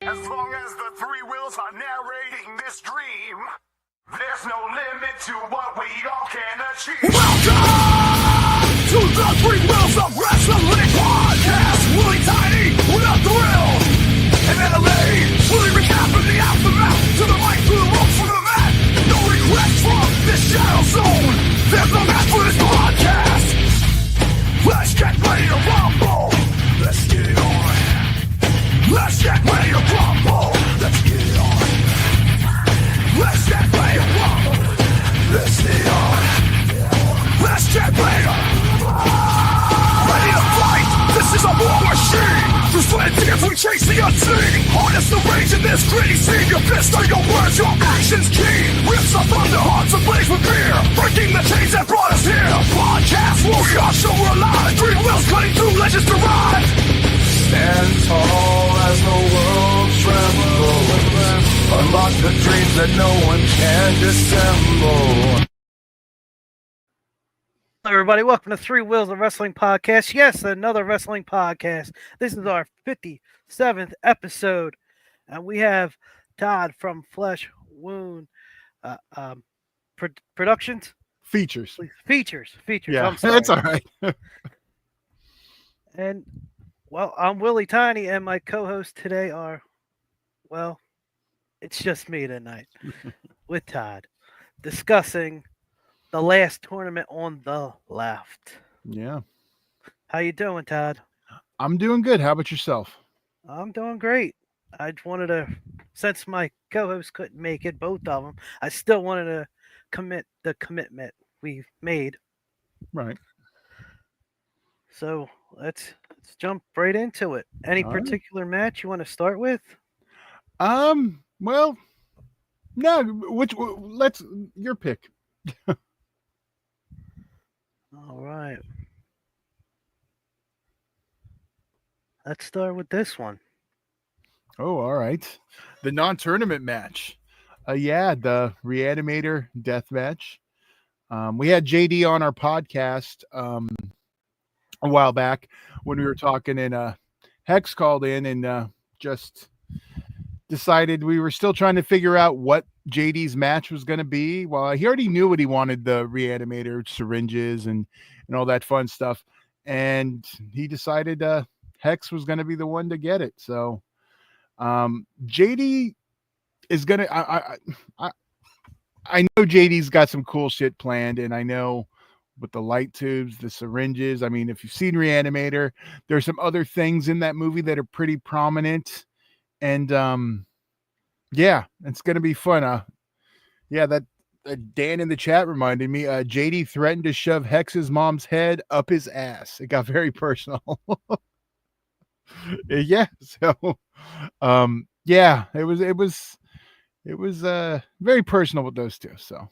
As long as the three wheels are narrating this dream, there's no limit to what we all can achieve. Welcome to the Three Wheels of Wrestling podcast. Willie Tiny with a thrill, and Adelaide fully recapping the aftermath to the mic, through the ropes, from the mat. No regrets from this shadow zone. There's no match for this podcast. Let's get ready to rumble. Let's get it on. Let's get ready to rumble. Let's get it on. Let's get ready to rumble. Let's get it on. Let's get ready to fight. This is a war machine. Through sweat and tears we chase the unseen. Harness the rage in this gritty scene. Your fists are your words, your actions keen. Rips up from the hearts ablaze with fear. Breaking the chains that brought us here. Podcast warriors, show we're alive. Three wheels cutting through legends to ride. Stand tall as the world trembles. Unlock the dreams that no one can dissemble. Hello, everybody. Welcome to Three Wheels of Wrestling Podcast. Yes, another wrestling podcast. This is our 57th episode, and we have Todd from Flesh Wound Productions. Features. Yeah, I'm sorry. That's all right. And, well, I'm Willie Tiny, and my co-hosts today are, well, it's just me tonight with Todd, discussing the last tournament on the left. Yeah. How you doing, Todd? I'm doing good. How about yourself? I'm doing great. I just wanted to, since my co-hosts couldn't make it, both of them, I still wanted to commit the commitment we've made. Right. So let's jump right into it. Any All right. particular match you want to start with? Well, no. Let's your pick. All right. Let's start with this one. Oh, all right. The non-tournament match. Yeah, the Reanimator death match. We had JD on our podcast a while back when we were talking, and Hex called in and just decided we were still trying to figure out what JD's match was going to be. Well, he already knew what he wanted, the Reanimator syringes and all that fun stuff. And he decided Hex was going to be the one to get it. So JD is going to, I know JD's got some cool shit planned, and I know with the light tubes, the syringes. I mean, if you've seen Reanimator, there's some other things in that movie that are pretty prominent. And yeah, it's gonna be fun. That Dan in the chat reminded me. JD threatened to shove Hex's mom's head up his ass. It got very personal. Yeah. So, yeah, it was very personal with those two. So,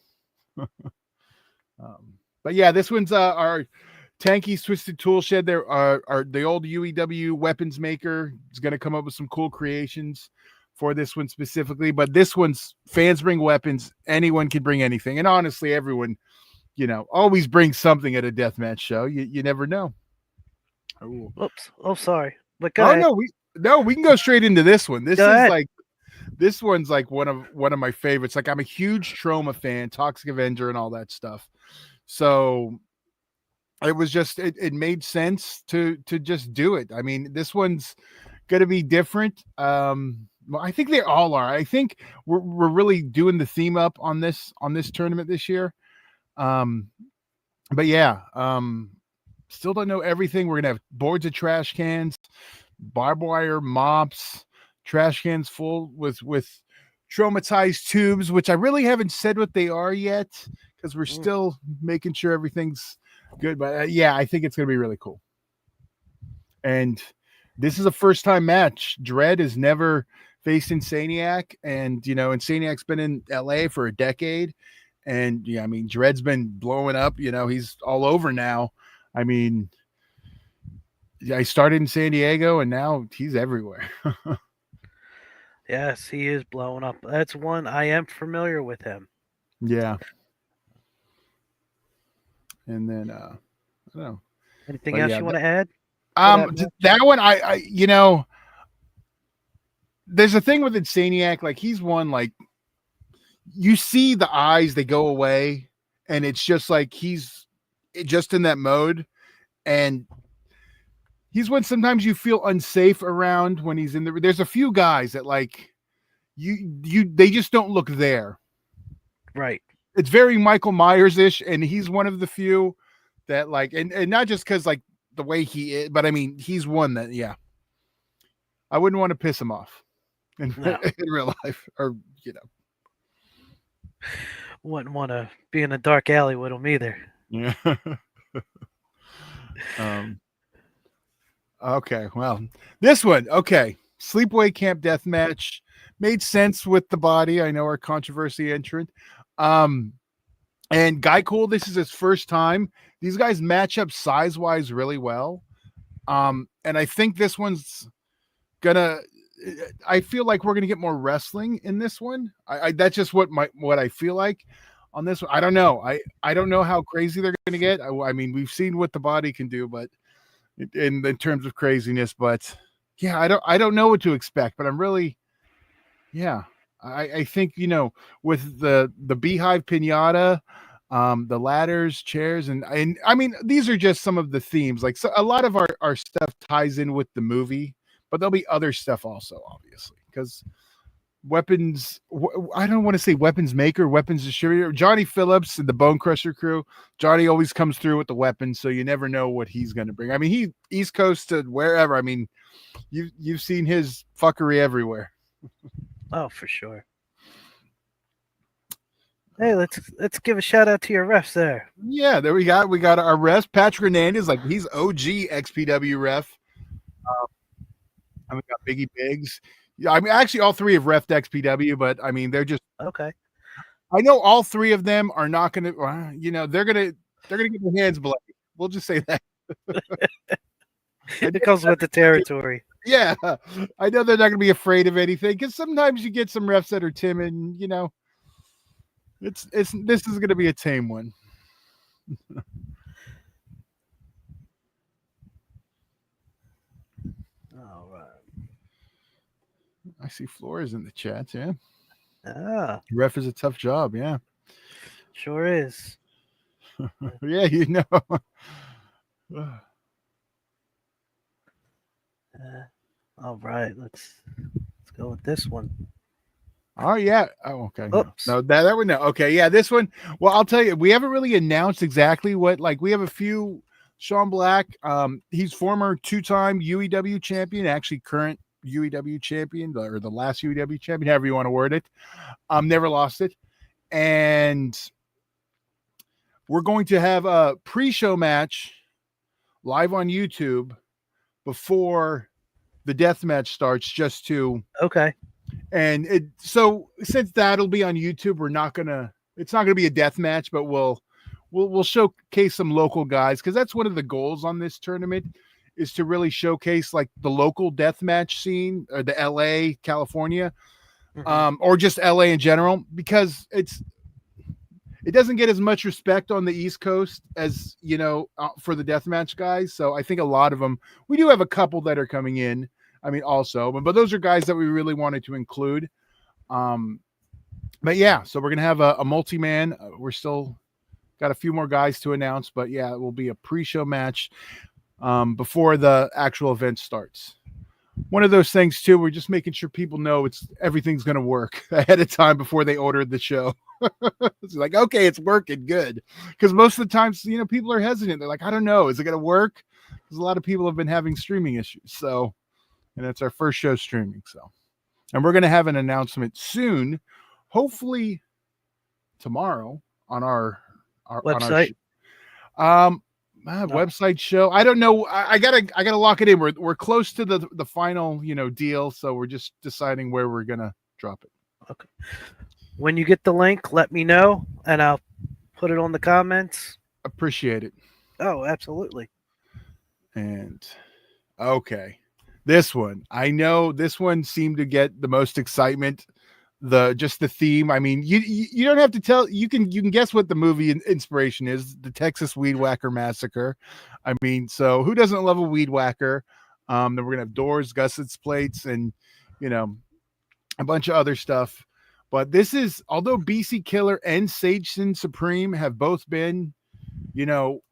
but yeah, this one's our Tanky's Twisted Tool Shed. There are the old UEW weapons maker is going to come up with some cool creations for this one specifically. But this one's fans bring weapons. Anyone can bring anything. And honestly, everyone, always brings something at a deathmatch show. You never know. Ooh. Oops. Oh, sorry. But go ahead. No, we can go straight into this one. This one's like one of my favorites. Like, I'm a huge Trauma fan, Toxic Avenger and all that stuff. So it was just, it made sense to just do it. I mean, this one's going to be different. I think they all are. I think we're really doing the theme up on this tournament this year. But yeah, still don't know everything. We're going to have boards of trash cans, barbed wire, mops, trash cans full with traumatized tubes, which I really haven't said what they are yet because we're still making sure everything's good. But yeah, I think it's going to be really cool. And this is a first-time match. Dread has never faced Insaniac, and Insaniac's been in LA for a decade. And yeah, I mean, Dread's been blowing up. He's all over now. I mean, I started in San Diego, and now he's everywhere. Yes, he is blowing up. That's one I am familiar with him. Yeah. And then I don't know. Anything else you want to add? That one, I there's a thing with Insaniac, like he's one, like you see the eyes, they go away, and it's just like he's just in that mode. And he's when sometimes you feel unsafe around when he's in there's a few guys that like they just don't look there. Right. It's very Michael Myers-ish, and he's one of the few that like, and not just because like the way he is, but I mean he's one that I wouldn't want to piss him off in real life, or Wouldn't want to be in a dark alley with him either. Yeah. Okay, well, this one, okay. Sleepaway Camp Deathmatch made sense with the body. I know our controversy entrant. And Guy Cool, this is his first time. These guys match up size-wise really well. And I think this one's I feel like we're gonna get more wrestling in this one. That's just what I feel like on this one. I don't know. I don't know how crazy they're gonna get. I mean, we've seen what the body can do, but in terms of craziness, but yeah, I don't know what to expect, but I'm really, I think, with the beehive pinata, the ladders, chairs, and I mean, these are just some of the themes. Like, so a lot of our stuff ties in with the movie, but there'll be other stuff also, obviously, because weapons, I don't want to say weapons maker, weapons distributor, Johnny Phillips and the Bone Crusher crew. Johnny always comes through with the weapons, so you never know what he's going to bring. I mean, he East Coast to wherever. I mean, you've seen his fuckery everywhere. Oh, for sure. Hey, let's give a shout out to your refs there. Yeah, there we got our refs. Patrick Hernandez, like he's OG XPW ref. And we got Biggie Biggs. Yeah, I mean, actually, all three have refed XPW, but I mean, they're just okay. I know all three of them are not going to, they're going to get their hands bloody. We'll just say that. It comes with the territory. Yeah, I know they're not going to be afraid of anything, because sometimes you get some refs that are timid. And, this is going to be a tame one. All right. I see Flores in the chat. Yeah. Ah, Ref is a tough job. Yeah. Sure is. Yeah, All right, let's go with this one. Oh yeah. Oh, okay. Oops. No, that one. No. Okay. Yeah, this one. Well, I'll tell you, we haven't really announced exactly what. Like, we have a few. Sean Black. He's former 2-time UEW champion, actually current UEW champion, or the last UEW champion, however you want to word it. Never lost it, and we're going to have a pre-show match live on YouTube before the death match starts, just to and so since that'll be on YouTube, it's not gonna be a death match, but we'll showcase some local guys, because that's one of the goals on this tournament, is to really showcase like the local death match scene, or the LA, California, or just LA in general, because it doesn't get as much respect on the East Coast as, for the deathmatch guys. So I think a lot of them, we do have a couple that are coming in. I mean, also, but those are guys that we really wanted to include. But yeah, so we're going to have a multi-man. We're still got a few more guys to announce, but yeah, it will be a pre-show match before the actual event starts. One of those things too, we're just making sure people know everything's going to work ahead of time before they order the show. It's like, okay, it's working good. Because most of the times, people are hesitant. They're like, I don't know, is it going to work? Because a lot of people have been having streaming issues. So, and it's our first show streaming. So, and we're going to have an announcement soon, hopefully tomorrow on our website. Website show. I don't know. I gotta lock it in. We're close to the final, deal. So we're just deciding where we're gonna drop it. Okay. When you get the link, let me know, and I'll put it on the comments. Appreciate it. Oh, absolutely. And okay, this one. I know this one seemed to get the most excitement. The theme. I mean, you don't have to tell. You can guess what the movie inspiration is. The Texas Weed Whacker Massacre. I mean, so who doesn't love a weed whacker? Then we're gonna have doors, gussets, plates, and a bunch of other stuff. But this is, although BC Killer and Satan Supreme have both been,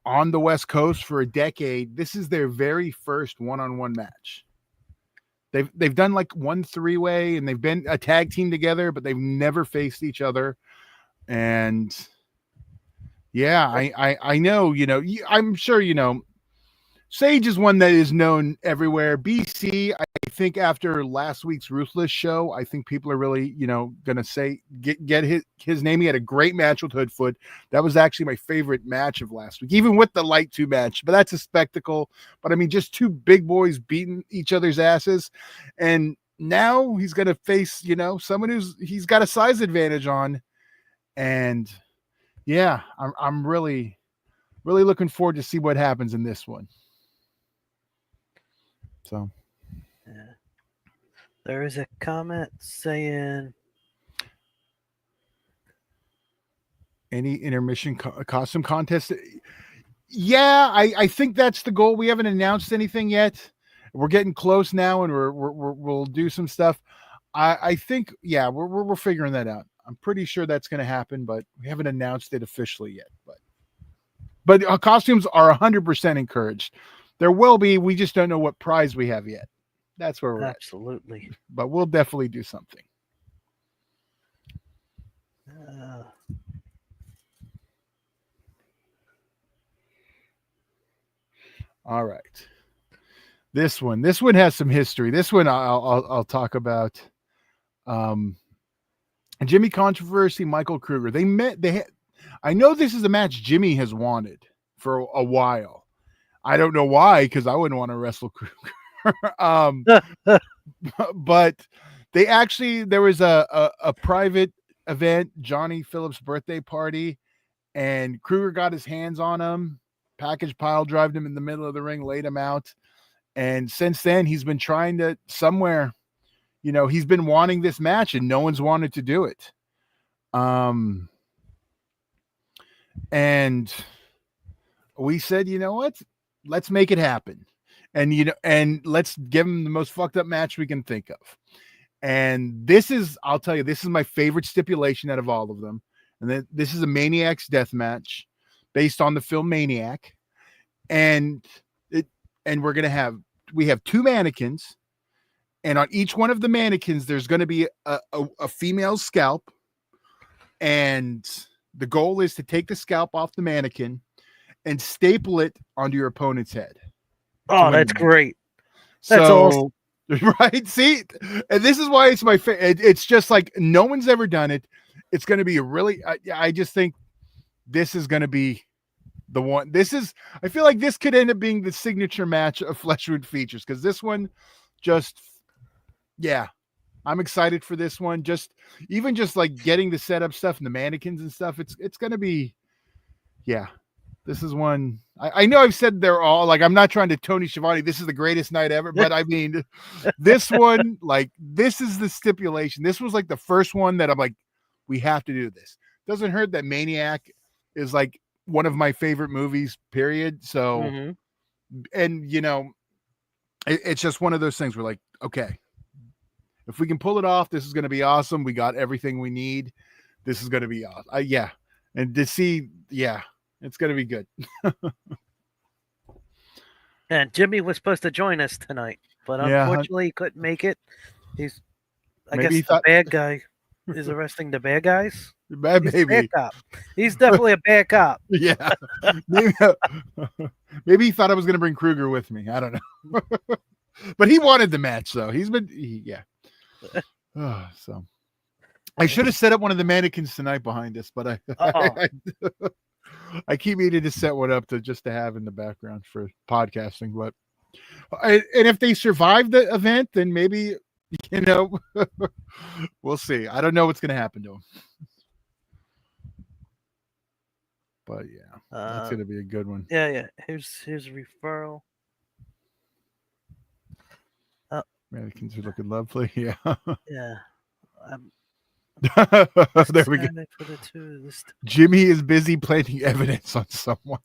on the West Coast for a decade, this is their very first one-on-one match. They've done like one 3-way and they've been a tag team together, but they've never faced each other. And yeah, I know, I'm sure, Sage is one that is known everywhere. BC, I think after last week's Ruthless show, I think people are really, going to say, get his name. He had a great match with Hoodfoot. That was actually my favorite match of last week, even with the Light 2 match. But that's a spectacle. But I mean, just two big boys beating each other's asses. And now he's going to face, someone he's got a size advantage on. And yeah, I'm really, really looking forward to see what happens in this one. So, yeah. There is a comment saying any intermission costume contest. Yeah, I think that's the goal. We haven't announced anything yet. We're getting close now, and we'll do some stuff. I think, yeah, we're figuring that out. I'm pretty sure that's going to happen, but we haven't announced it officially yet. But costumes are 100% encouraged. There will be. We just don't know what prize we have yet. That's where we're absolutely. at. But we'll definitely do something. All right. This one has some history. This one I'll talk about. Jimmy Controversy, Michael Kruger. They met. I know this is a match Jimmy has wanted for a while. I don't know why, because I wouldn't want to wrestle Kruger. But there was a private event, Johnny Phillips' birthday party, and Kruger got his hands on him, package pile drived him in the middle of the ring, laid him out. And since then, he's been trying to somewhere, he's been wanting this match and no one's wanted to do it. And we said, you know what? Let's make it happen. And let's give him the most fucked up match we can think of. And I'll tell you, this is my favorite stipulation out of all of them. And this is a Maniac's death match based on the film Maniac. And we have two mannequins, and on each one of the mannequins, there's going to be a female scalp. And the goal is to take the scalp off the mannequin and staple it onto your opponent's head. Oh, that's great. That's awesome. Right? See, and this is why it's my favorite. It's just like no one's ever done it. It's going to be I just think this is going to be the one. I feel like this could end up being the signature match of Fleshwood Features, because this one I'm excited for this one. Just like getting the setup stuff and the mannequins and stuff. It's going to be, this is one. I know I've said they're all like, I'm not trying to Tony Schiavone, this is the greatest night ever, but I mean, this one, like, this is the stipulation. This was like the first one that I'm like, we have to do this. Doesn't hurt that Maniac is like one of my favorite movies, period. So, and it's just one of those things where like, okay, if we can pull it off, this is going to be awesome. We got everything we need. This is going to be awesome. And to see, it's going to be good. And Jimmy was supposed to join us tonight, but unfortunately he couldn't make it. I guess the bad guy is arresting the bad guys. Bad baby. Bad cop. He's definitely a bad cop. Yeah. Maybe he thought I was going to bring Kruger with me. I don't know. But he wanted the match, though. So I should have set up one of the mannequins tonight behind us, but I keep needing to set one up to have in the background for podcasting. But and if they survive the event, then maybe we'll see. I don't know what's going to happen to them. But that's going to be a good one. Yeah. Here's a referral. Mannequins are looking lovely. Yeah. Yeah. There we go. Jimmy is busy planting evidence on someone.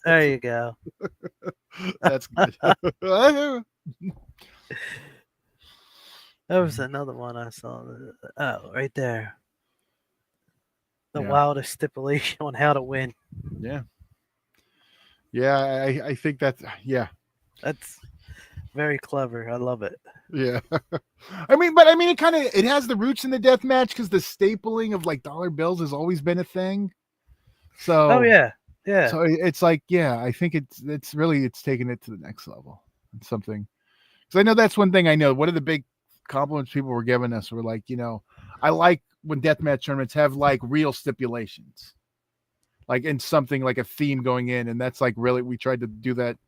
There you go. That's good. There was another one I saw. Oh, right there. The Yeah. wildest stipulation on how to win. Yeah. Yeah. I think that's, yeah. That's very clever. I love it. Yeah. But it has the roots in the death match because the stapling of like dollar bills has always been a thing. So, Oh yeah, yeah. so it's like, yeah, I think it's really, it's taking it to the next level. It's something. Because I know that's one thing I know. One of the big compliments people were giving us were like, I like when deathmatch tournaments have like real stipulations, like in something like a theme going in, and that's like really we tried to do that,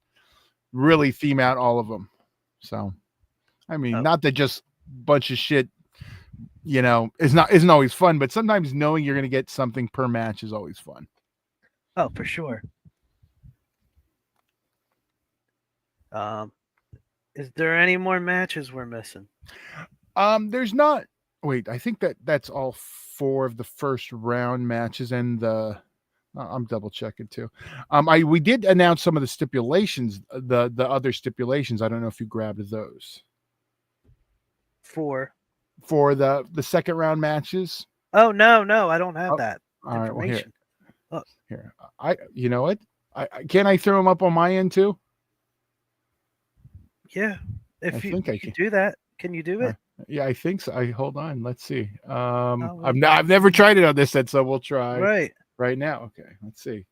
really theme out all of them. So, I mean, Oh. not that just bunch of shit, isn't always fun, but sometimes knowing you're going to get something per match is always fun. Oh, for sure. Is there any more matches we're missing? There's not. Wait, I think that's all 4 of the first round matches, and I'm double checking too. We did announce some of the stipulations, the other stipulations. I don't know if you grabbed those For the second round matches. Oh no, I don't have that All right, well, information. here, you know what? Can I throw them up on my end too? Yeah, if I you, think I you can. do that, can you do it? Yeah, I think so. Hold on. Let's see. well. I've never tried it on this set, so we'll try Right. now. Okay, let's see.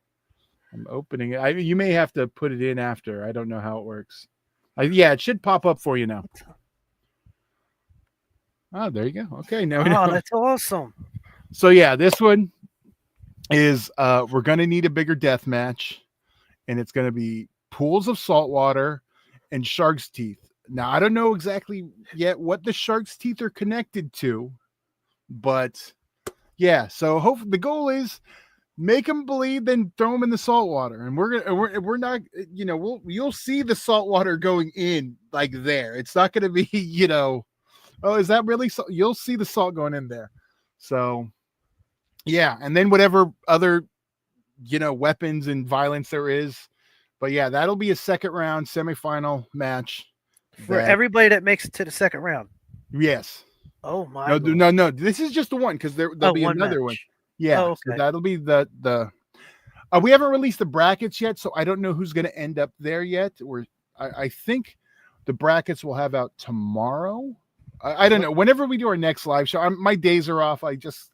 I'm opening it. You may have to put it in after. I don't know how it works. Yeah, it should pop up for you now. Oh, there you go. Okay, now we know. Oh, that's awesome. So yeah, this one is we're gonna need a bigger death match, and it's gonna be pools of salt water and shark's teeth. Now I don't know exactly yet what the shark's teeth are connected to, but yeah. So hopefully the goal is make them bleed, then throw them in the salt water, and we're not, you'll see the salt water going in like there. It's not gonna be oh, is that really salt? You'll see the salt going in there. So yeah, and then whatever other weapons and violence there is. But yeah, that'll be a second round semifinal match For everybody that makes it to the second round. Yes. Oh my. No. This is just the one because there'll be another one. Yeah. Oh, okay. So that'll be the. We haven't released the brackets yet, so I don't know who's going to end up there yet. I think the brackets will have out tomorrow. I don't know. Whenever we do our next live show, my days are off. I just,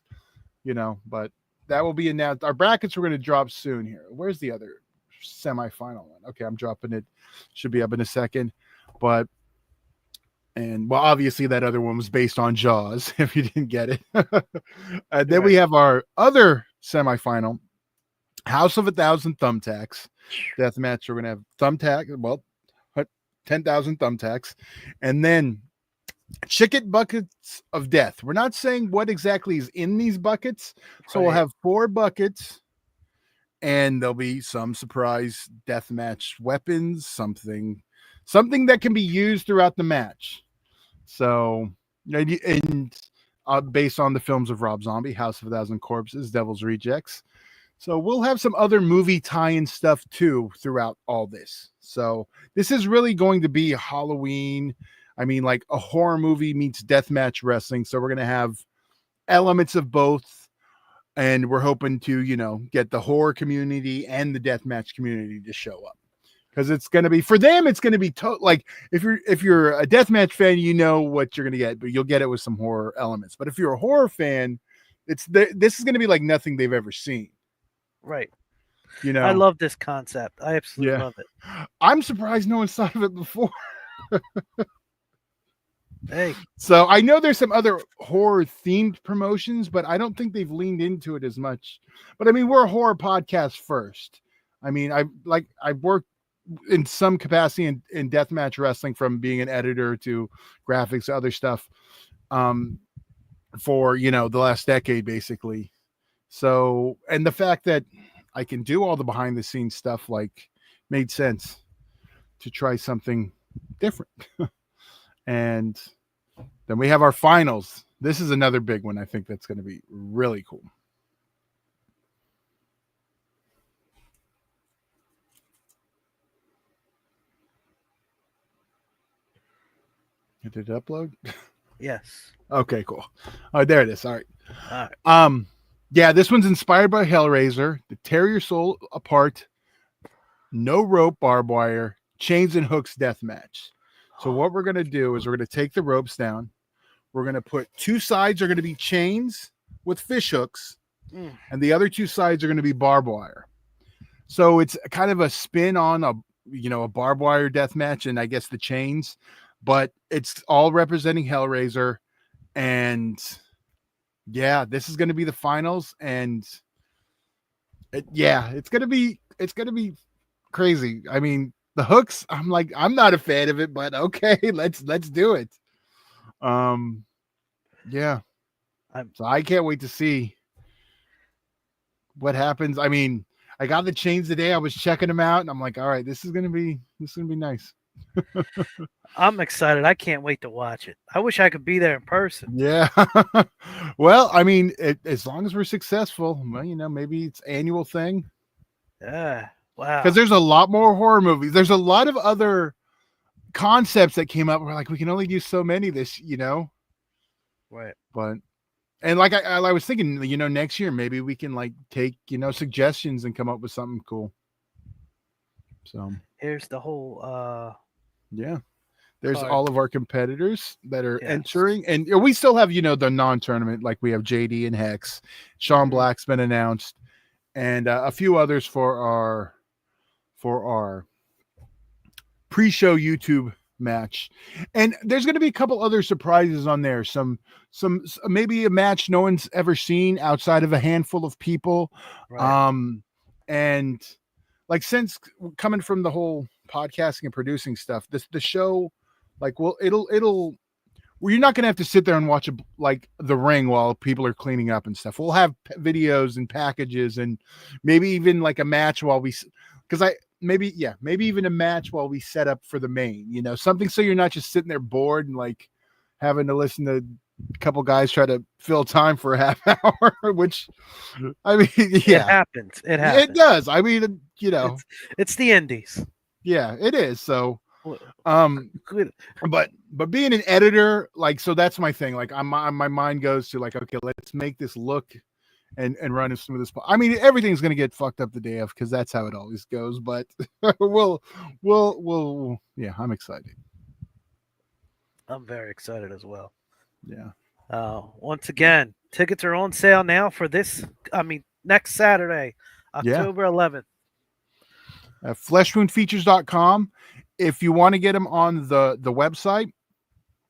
but that will be announced. Our brackets are going to drop soon here. Where's the other semifinal one? Okay, I'm dropping it. Should be up in a second. But, obviously that other one was based on Jaws, if you didn't get it. And then we have our other semifinal, House of 1,000 Thumbtacks death match. We're going to have 10,000 thumbtacks. And then chicken buckets of death. We're not saying what exactly is in these buckets. So we'll have 4 buckets, and there'll be some surprise death match weapons, something that can be used throughout the match. So, and based on the films of Rob Zombie, House of 1,000 Corpses, Devil's Rejects. So we'll have some other movie tie-in stuff too throughout all this. So this is really going to be Halloween. I mean, like a horror movie meets deathmatch wrestling. So we're going to have elements of both. And we're hoping to, get the horror community and the deathmatch community to show up. Because it's going to be, for them, it's going to be like if you're a deathmatch fan, you know what you're going to get, but you'll get it with some horror elements. But if you're a horror fan, this is going to be like nothing they've ever seen. Right. I love this concept. I absolutely love it. I'm surprised no one's thought of it before. Hey. So I know there's some other horror themed promotions, but I don't think they've leaned into it as much. But I mean, we're a horror podcast first. I mean, I've worked in some capacity in deathmatch wrestling, from being an editor to graphics, other stuff, for, the last decade, basically. So, and the fact that I can do all the behind the scenes stuff, made sense to try something different. And then we have our finals. This is another big one. I think that's going to be really cool. Did it upload? Yes. Okay, cool. There it is. All right. All right. Yeah, this one's inspired by Hellraiser. To tear your soul apart, no rope, barbed wire, chains and hooks death match. So what we're gonna do is we're gonna take the ropes down. We're gonna put two sides are gonna be chains with fish hooks, Mm. and the other two sides are gonna be barbed wire. So it's kind of a spin on a barbed wire death match, and I guess the chains, but it's all representing Hellraiser. And yeah, this is gonna be the finals, and it's gonna be crazy. I mean, the hooks, I'm not a fan of it, but okay, let's do it. Yeah. So I can't wait to see what happens. I mean, I got the chains today. I was checking them out, and I'm like, all right, this is gonna be nice. I'm excited. I can't wait to watch it. I wish I could be there in person. Yeah. Well, I mean, as long as we're successful, well, maybe it's annual thing. Yeah. Wow. Because there's a lot more horror movies. There's a lot of other concepts that came up. We're like, we can only do so many this, Right. But and like I was thinking, next year maybe we can like take suggestions and come up with something cool. So Here's the whole yeah, there's card. all of our competitors that are Yes. entering, and we still have the non-tournament. Like we have JD and Hex, Sean Mhm. Black's been announced, and a few others for our pre-show YouTube match. And there's going to be a couple other surprises on there. Some maybe a match no one's ever seen outside of a handful of people. Right. And like, since coming from the whole podcasting and producing stuff, the show, like, well, you're not going to have to sit there and watch like The Ring while people are cleaning up and stuff. We'll have videos and packages, and maybe even like a match while maybe even a match while we set up for the main, something, so you're not just sitting there bored and like having to listen to a couple guys try to fill time for a half hour, which, I mean, yeah, It happens. it does. I mean, It's the indies. yeah, it is. So, Good. but being an editor, like, so that's my thing. Like, my mind goes to like, okay, let's make this look and run as smooth as possible. I mean, everything's going to get fucked up the day of, because that's how it always goes. But we'll yeah, I'm excited. I'm very excited as well. Yeah. Once again, tickets are on sale now for next Saturday, October 11th. Fleshwoundfeatures.com. If you want to get them on the website,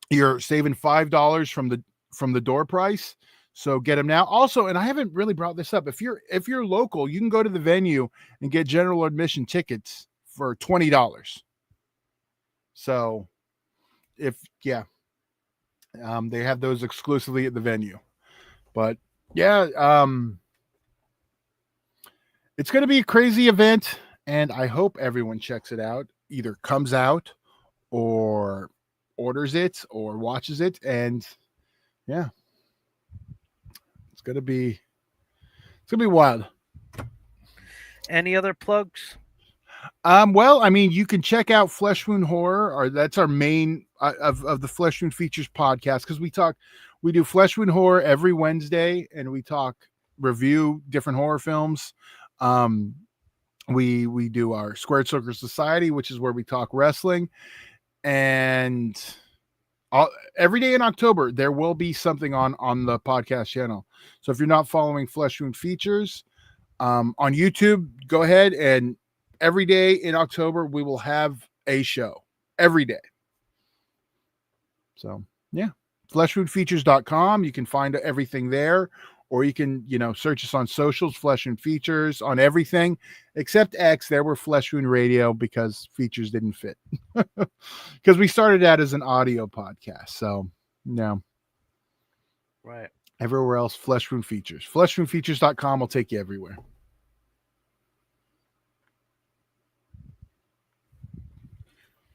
you're saving $5 from the door price. So get them now. Also, and I haven't really brought this up, if you're local, you can go to the venue and get general admission tickets for $20. So they have those exclusively at the venue. But yeah, it's going to be a crazy event, and I hope everyone checks it out, either comes out or orders it or watches it. And yeah, it's gonna be wild. Any other plugs? Well, I mean, you can check out Flesh Wound Horror, or that's our main of the Flesh Wound Features podcast, because we do Flesh Wound Horror every Wednesday, and we review different horror films. We do our Squared Circle Society, which is where we talk wrestling, and every day in October there will be something on the podcast channel. So if you're not following Flesh Wound Features on YouTube, go ahead, and every day in October we will have a show every day. So yeah, fleshwoundfeatures.com. You can find everything there, or you can search us on socials, Flesh Wound Features, on everything except X. There we're Flesh Wound Radio, because features didn't fit, because we started out as an audio podcast. So no, Right. everywhere else, Flesh Wound Features. Fleshwoundfeatures.com will take you everywhere.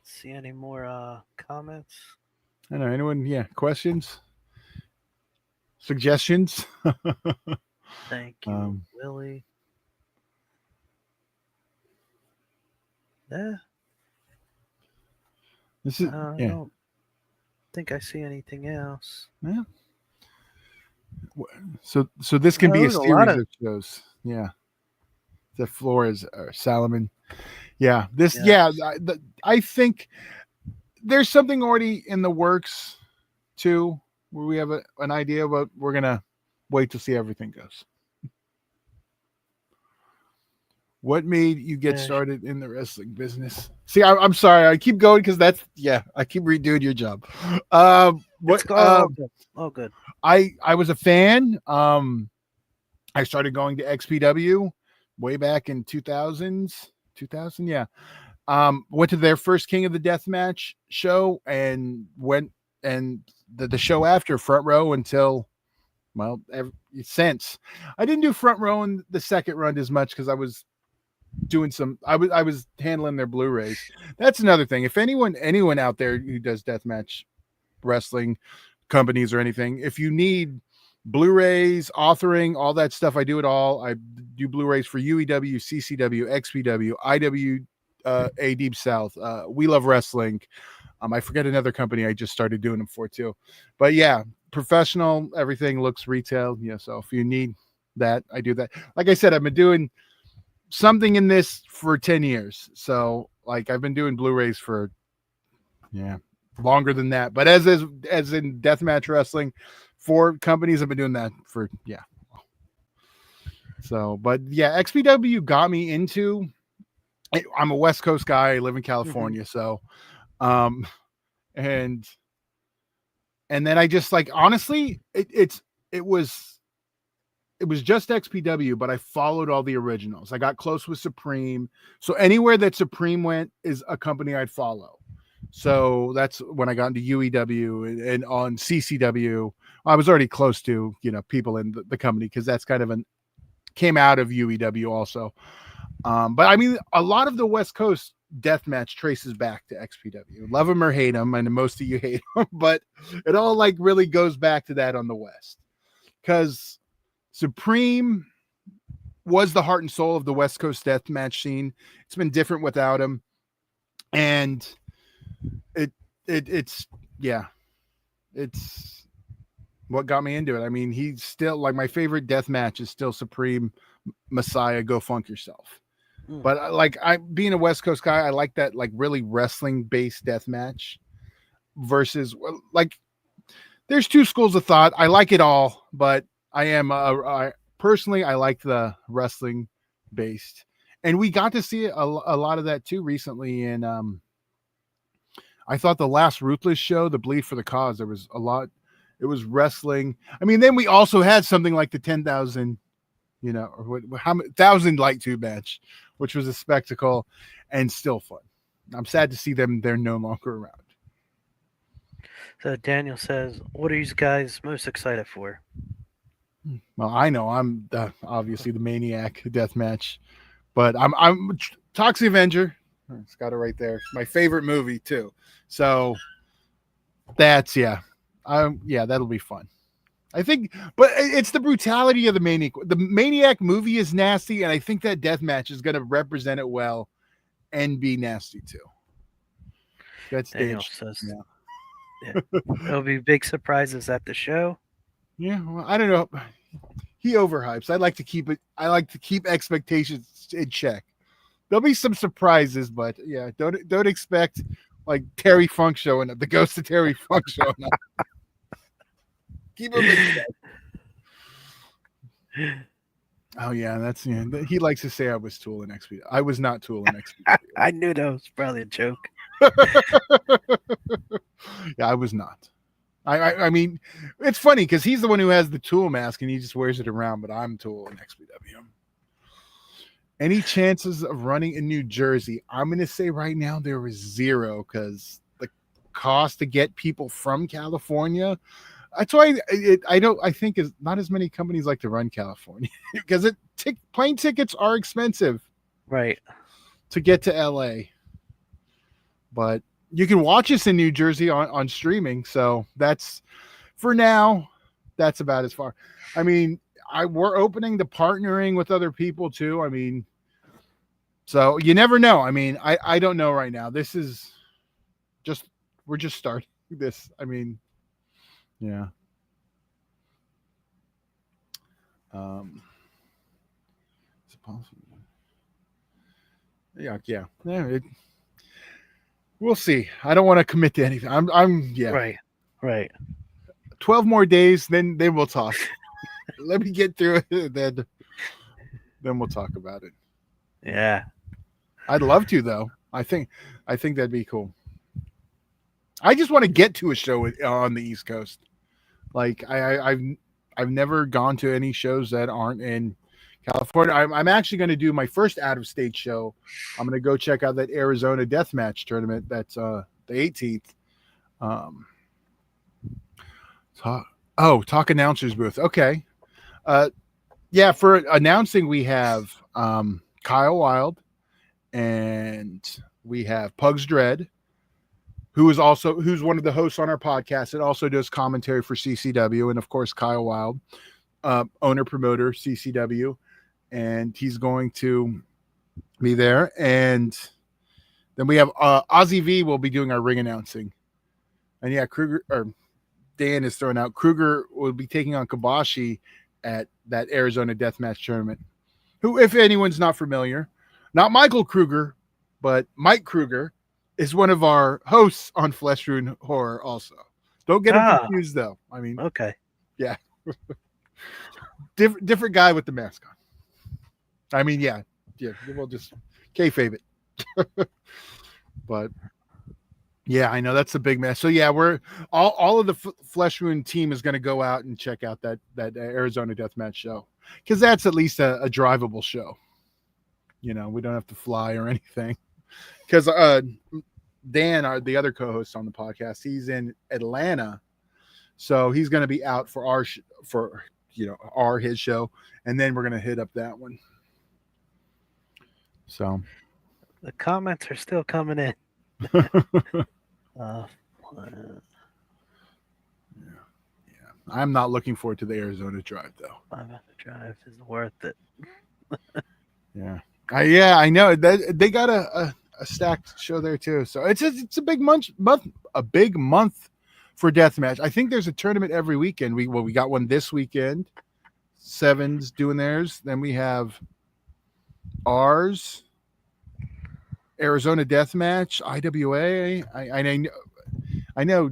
See any more comments? I don't know, anyone? Yeah, questions, suggestions. Thank you, Willie. Yeah. This is No. think I see anything else. Yeah. So this can Oh, be a there's a lot series of- of shows. Yeah. The Flores or Salomon. Yeah. This. Yeah. Yeah. I think there's something already in the works too, where we have an idea, but we're gonna wait to see how everything goes. What made you get Yeah. started in the wrestling business? See, I'm sorry, I keep going because I keep redoing your job. It's all good. All good. I was a fan. I started going to XPW way back in 2000s. 2000, yeah. Went to their first King of the Deathmatch show and went and the show after Front Row until since. I didn't do Front Row in the second run as much because I was doing I was handling their Blu-rays. That's another thing. If anyone out there who does deathmatch wrestling companies or anything, if you need Blu-rays, authoring, all that stuff, I do it all. I do Blu-rays for UEW, CCW, XPW, IWA Deep South, We Love Wrestling. I forget another company I just started doing them for too. But yeah, professional, everything looks retail. Yeah, so if you need that, I do that. Like I said, I've been doing something in this for 10 years. So like I've been doing Blu-rays for longer than that. But as in deathmatch wrestling for companies, I've been doing that for So, but yeah, XPW got me into. I'm a West Coast guy. I live in California, so and then I just like honestly, it was just XPW, but I followed all the originals. I got close with Supreme. So anywhere that Supreme went is a company I'd follow. So that's when I got into UEW and on CCW. I was already close to, people in the company because that's kind of came out of UEW also. But I mean, a lot of the West Coast deathmatch traces back to XPW. Love them or hate them, and most of you hate them, but it all like really goes back to that on the West because Supreme was the heart and soul of the West Coast deathmatch scene. It's been different without him, and it's what got me into it. I mean, he's still like my favorite deathmatch is still Supreme Messiah. Go Funk Yourself. But like being a West Coast guy, I like that like really wrestling based deathmatch versus like there's two schools of thought. I like it all, but I personally I like the wrestling based, and we got to see a lot of that too recently. And I thought the last Ruthless show, the Bleed for the Cause, there was a lot. It was wrestling. I mean, then we also had something like the 10,000, or how many 1,000 light tube match, which was a spectacle and still fun. I'm sad to see them; they're no longer around. So Daniel says, "What are you guys most excited for?" Well, I know I'm obviously the Maniac death match, but I'm Toxic Avenger. It's got it right there. My favorite movie too. So that's that'll be fun. I think, but it's the brutality of the Maniac. The Maniac movie is nasty, and I think that death match is going to represent it well and be nasty too. That's Daniel staged. says, there'll be big surprises at the show. Yeah, well, I don't know. He overhypes. I like to keep expectations in check. There'll be some surprises, but yeah, don't expect like Terry Funk showing up, the ghost of Terry Funk showing up. Keep him in check. Oh yeah, he likes to say I was Tool in XP. I was not Tool in XP. I knew that was probably a joke. Yeah, I was not. I mean, it's funny because he's the one who has the Tool mask and he just wears it around, but I'm Tool in XPW. Any chances of running in New Jersey? I'm going to say right now there is zero because the cost to get people from California. That's why I think is not as many companies like to run California because plane tickets are expensive, right, to get to LA. But you can watch us in New Jersey on streaming. So that's for now. That's about as far. I mean, we're opening to partnering with other people too. I mean, so you never know. I mean, I don't know right now. This is we're just starting. this. I mean, yeah. Is it possible? Yeah. We'll see. I don't want to commit to anything. Yeah. Right. 12 more days, then we'll talk. Let me get through it, then we'll talk about it. Yeah. I'd love to, though. I think that'd be cool. I just want to get to a show on the East Coast. Like I've never gone to any shows that aren't in California. I'm actually going to do my first out of state show. I'm going to go check out that Arizona Deathmatch tournament. That's the 18th. Talk announcers booth. Okay. Yeah, for announcing we have Kyle Wilde and we have Pugs Dread, who's one of the hosts on our podcast and also does commentary for CCW, and of course Kyle Wilde, owner promoter CCW, and he's going to be there. And then we have Ozzy V will be doing our ring announcing, and yeah, Dan is throwing out Kruger will be taking on Kabashi at that Arizona Deathmatch tournament. Who, if anyone's not familiar, not Michael Kruger, but Mike Kruger is one of our hosts on Flesh Wound Horror also. Don't get him confused, though. I mean, okay. Yeah. different guy with the mask on. I mean, yeah. We'll just kayfabe it. But yeah, I know that's a big mess. So yeah, we're all of the Flesh Wound team is going to go out and check out that Arizona Deathmatch show, because that's at least a drivable show. We don't have to fly or anything. Because Dan, the other co-host on the podcast, he's in Atlanta, so he's going to be out for his show, and then we're going to hit up that one. So the comments are still coming in. Yeah. I'm not looking forward to the Arizona drive, though. The drive is worth it. Yeah. I know that they got a stacked show there too. So it's a big month for Deathmatch. I think there's a tournament every weekend. We got one this weekend. Seven's doing theirs. Then we have ours. Arizona Deathmatch, IWA. I know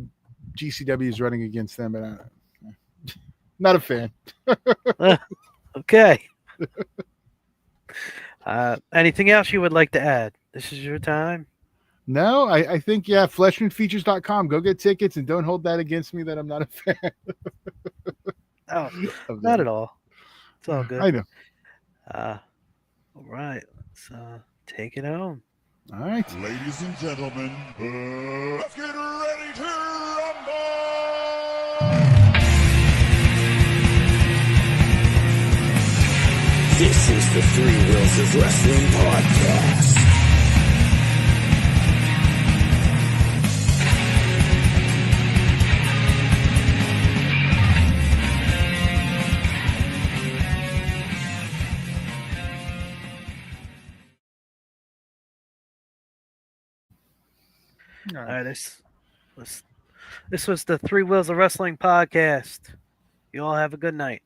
GCW is running against them, but I'm not a fan. Okay. Anything else you would like to add? This is your time. No, I think, yeah, fleshwoundfeatures.com. Go get tickets and don't hold that against me that I'm not a fan. Oh, not at all. It's all good. I know. All right. Let's take it home. All right. Ladies and gentlemen, let's get ready to rumble! This is the Three Wheels of Wrestling podcast. All right, this was the Three Wheels of Wrestling podcast. You all have a good night.